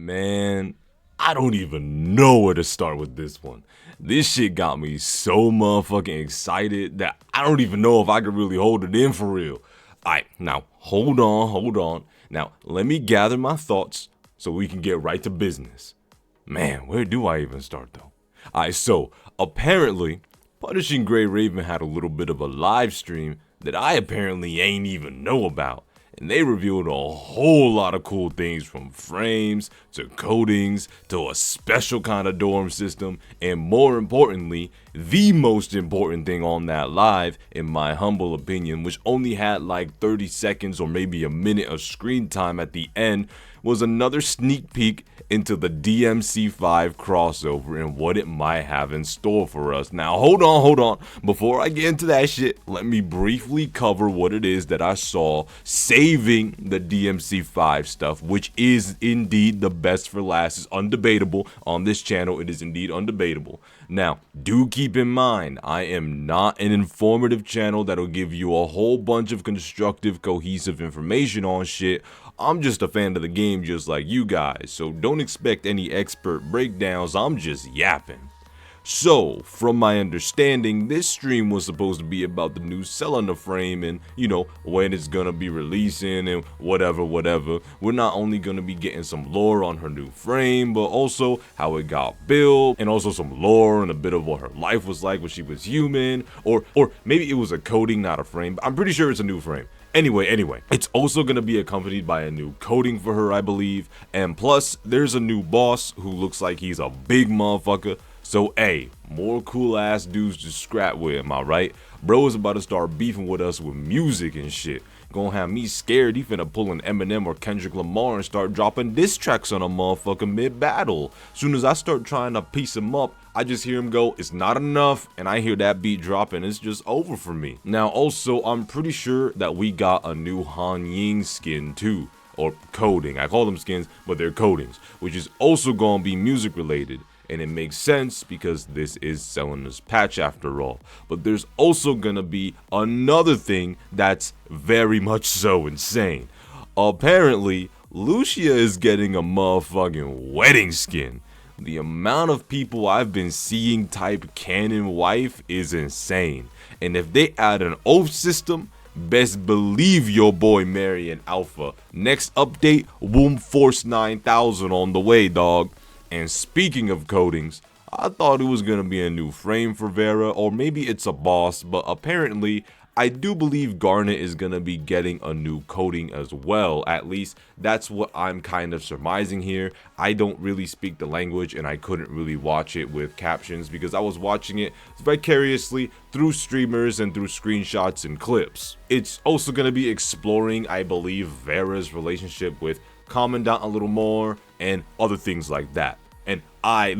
Man, I don't even know where to start with this one. This shit got me so motherfucking excited that I don't even know if I could really hold it in for real. Alright, now hold on. Now let me gather my thoughts so we can get right to business. Man, where do I even start though? Alright, so apparently Punishing Gray Raven had a little bit of a live stream that I apparently ain't even know about. And they revealed a whole lot of cool things, from frames to coatings to a special kind of dorm system, and more importantly, the most important thing on that live, in my humble opinion, which only had like 30 seconds or maybe a minute of screen time at the end, was another sneak peek into the DMC5 crossover and what it might have in store for us. Now hold on, before I get into that shit, let me briefly cover what it is that I saw saving the DMC5 stuff, which is indeed the best for last. Is undebatable on this channel. It is indeed undebatable. Now, do keep in mind, I am not an informative channel that'll give you a whole bunch of constructive, cohesive information on shit. I'm just a fan of the game just like you guys, so don't expect any expert breakdowns. I'm just yapping. So, from my understanding, this stream was supposed to be about the new cell on the frame and, you know, when it's gonna be releasing and whatever. We're not only gonna be getting some lore on her new frame, but also how it got built, and also some lore and a bit of what her life was like when she was human, or maybe it was a coating, not a frame, but I'm pretty sure it's a new frame. Anyway, it's also gonna be accompanied by a new coating for her, I believe, and plus, there's a new boss who looks like he's a big motherfucker. So, hey, more cool ass dudes to scrap with, am I right? Bro is about to start beefing with us with music and shit. Gonna have me scared he finna pull an Eminem or Kendrick Lamar and start dropping diss tracks on a motherfucker mid-battle. Soon as I start trying to piece him up, I just hear him go, "It's not enough," and I hear that beat drop and it's just over for me. Now also, I'm pretty sure that we got a new Han Ying skin too, or coating. I call them skins, but they're coatings, which is also gonna be music related. And it makes sense because this is Selena's patch after all. But there's also gonna be another thing that's very much so insane. Apparently, Lucia is getting a motherfucking wedding skin. The amount of people I've been seeing type canon wife is insane. And if they add an oath system, best believe your boy Marion Alpha. Next update, Womb Force 9000 on the way, dog. And speaking of coatings, I thought it was gonna be a new frame for Vera, or maybe it's a boss, but apparently I do believe Garnet is gonna be getting a new coating as well. At least that's what I'm kind of surmising here. I don't really speak the language and I couldn't really watch it with captions because I was watching it vicariously through streamers and through screenshots and clips. It's also gonna be exploring, I believe, Vera's relationship with Commandant a little more and other things like that. And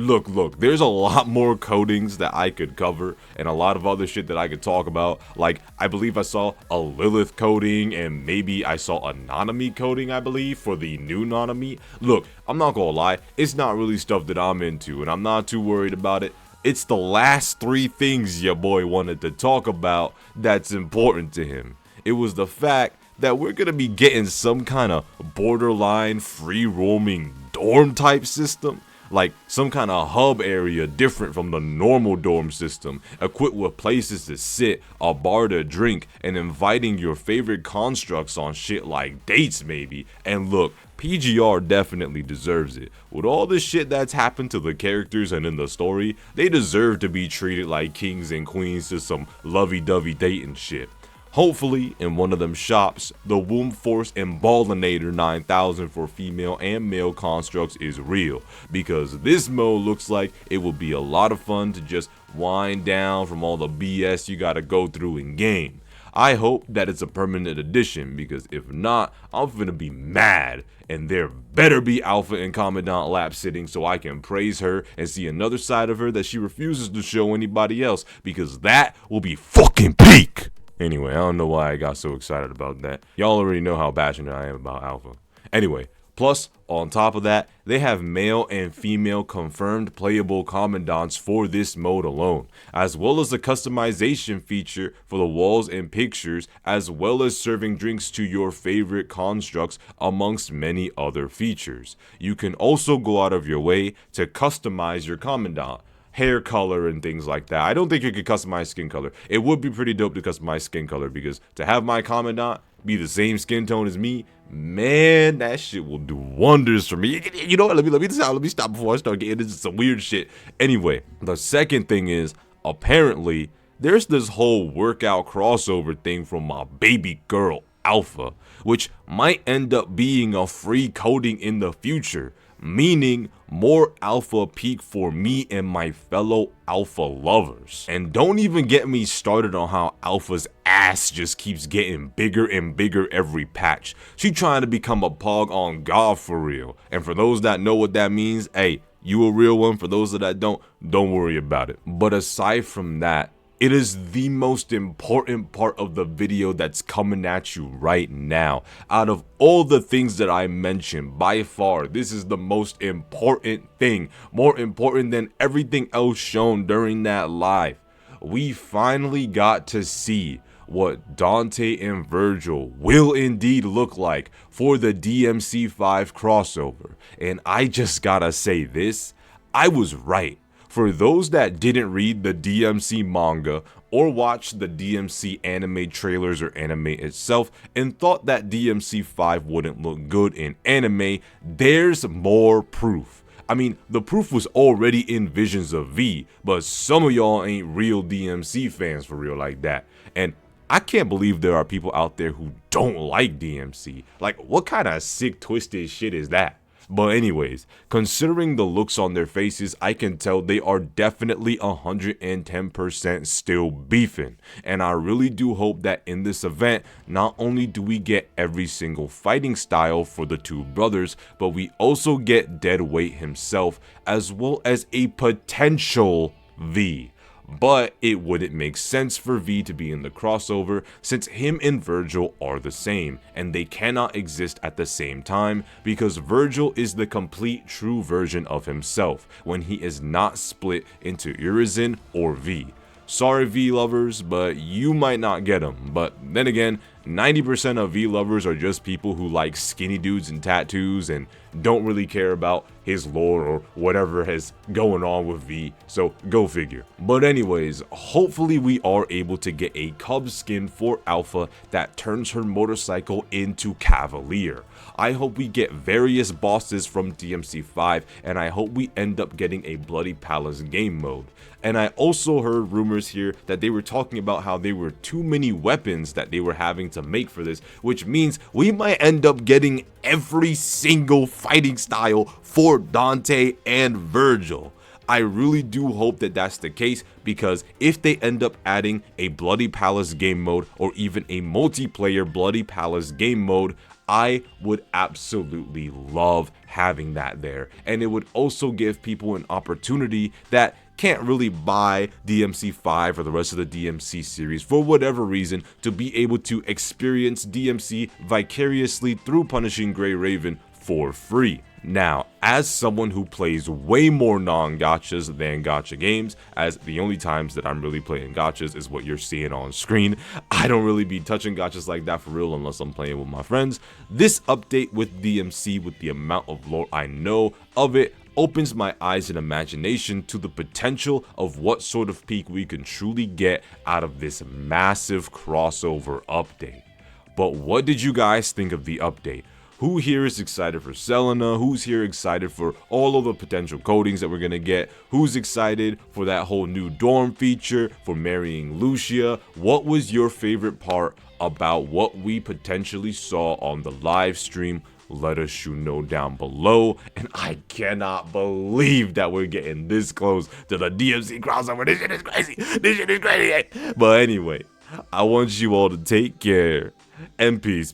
look, there's a lot more coatings that I could cover and a lot of other shit that I could talk about. Like, I believe I saw a Lilith coating and maybe I saw a Nanami coating, I believe, for the new Nanami. Look, I'm not gonna lie, it's not really stuff that I'm into and I'm not too worried about it. It's the last three things your boy wanted to talk about that's important to him. It was the fact that we're gonna be getting some kind of borderline free roaming dorm type system, like some kind of hub area different from the normal dorm system, equipped with places to sit, a bar to drink, and inviting your favorite constructs on shit like dates maybe. And look, PGR definitely deserves it. With all the shit that's happened to the characters and in the story, they deserve to be treated like kings and queens to some lovey-dovey dating shit. Hopefully, in one of them shops, the Womb Force Emballinator 9000 for female and male constructs is real, because this mode looks like it will be a lot of fun to just wind down from all the BS you gotta go through in game. I hope that it's a permanent addition, because if not, I'm finna be mad, and there better be Alpha and Commandant lap sitting so I can praise her and see another side of her that she refuses to show anybody else, because that will be fucking peak! Anyway, I don't know why I got so excited about that. Y'all already know how passionate I am about Alpha. Anyway, Plus, on top of that, they have male and female confirmed playable commandants for this mode alone, as well as a customization feature for the walls and pictures, as well as serving drinks to your favorite constructs, amongst many other features. You can also go out of your way to customize your commandant, hair color and things like that. I don't think you could customize skin color. It would be pretty dope to customize skin color, because to have my commandant be the same skin tone as me, man, that shit will do wonders for me. You know what? Let me stop before I start getting into some weird shit. Anyway, the second thing is, apparently there's this whole workout crossover thing from my baby girl Alpha, which might end up being a free coding in the future, meaning more alpha peak for me and my fellow alpha lovers. And don't even get me started on how Alpha's ass just keeps getting bigger and bigger every patch. She trying to become a pog on God for real. And for those that know what that means, hey, you a real one. For those that don't worry about it. But aside from that, it is the most important part of the video that's coming at you right now. Out of all the things that I mentioned, by far, this is the most important thing. More important than everything else shown during that live. We finally got to see what Dante and Virgil will indeed look like for the DMC5 crossover. And I just gotta say this, I was right. For those that didn't read the DMC manga or watch the DMC anime trailers or anime itself and thought that DMC5 wouldn't look good in anime, there's more proof. I mean, the proof was already in Visions of V, but some of y'all ain't real DMC fans for real like that. And I can't believe there are people out there who don't like DMC. Like, what kind of sick, twisted shit is that? But anyways, considering the looks on their faces, I can tell they are definitely 110% still beefing. And I really do hope that in this event, not only do we get every single fighting style for the two brothers, but we also get Deadweight himself, as well as a potential V. But it wouldn't make sense for V to be in the crossover, since him and Virgil are the same, and they cannot exist at the same time, because Virgil is the complete true version of himself when he is not split into Urizen or V. Sorry V lovers, but you might not get him. But then again, 90% of V lovers are just people who like skinny dudes and tattoos and don't really care about his lore or whatever is going on with V, so go figure. But anyways, hopefully we are able to get a Cub skin for Alpha that turns her motorcycle into Cavalier. I hope we get various bosses from DMC5, and I hope we end up getting a Bloody Palace game mode. And I also heard rumors here that they were talking about how there were too many weapons that they were having to make for this, which means we might end up getting every single fighting style for Dante and Virgil. I really do hope that that's the case, because if they end up adding a Bloody Palace game mode or even a multiplayer Bloody Palace game mode, I would absolutely love having that there. And it would also give people an opportunity that can't really buy DMC5 or the rest of the DMC series for whatever reason to be able to experience DMC vicariously through Punishing Gray Raven for free. Now, as someone who plays way more non-gachas than gacha games, as the only times that I'm really playing gachas is what you're seeing on screen, I don't really be touching gachas like that for real unless I'm playing with my friends. This update with DMC, with the amount of lore I know of it, opens my eyes and imagination to the potential of what sort of peak we can truly get out of this massive crossover update. But what did you guys think of the update? Who here is excited for Selena? Who's here excited for all of the potential codings that we're gonna get? Who's excited for that whole new dorm feature, for marrying Lucia? What was your favorite part about what we potentially saw on the live stream? Let us know down below. And I cannot believe that we're getting this close to the DMC crossover. This shit is crazy. This shit is crazy. But anyway, I want you all to take care and peace.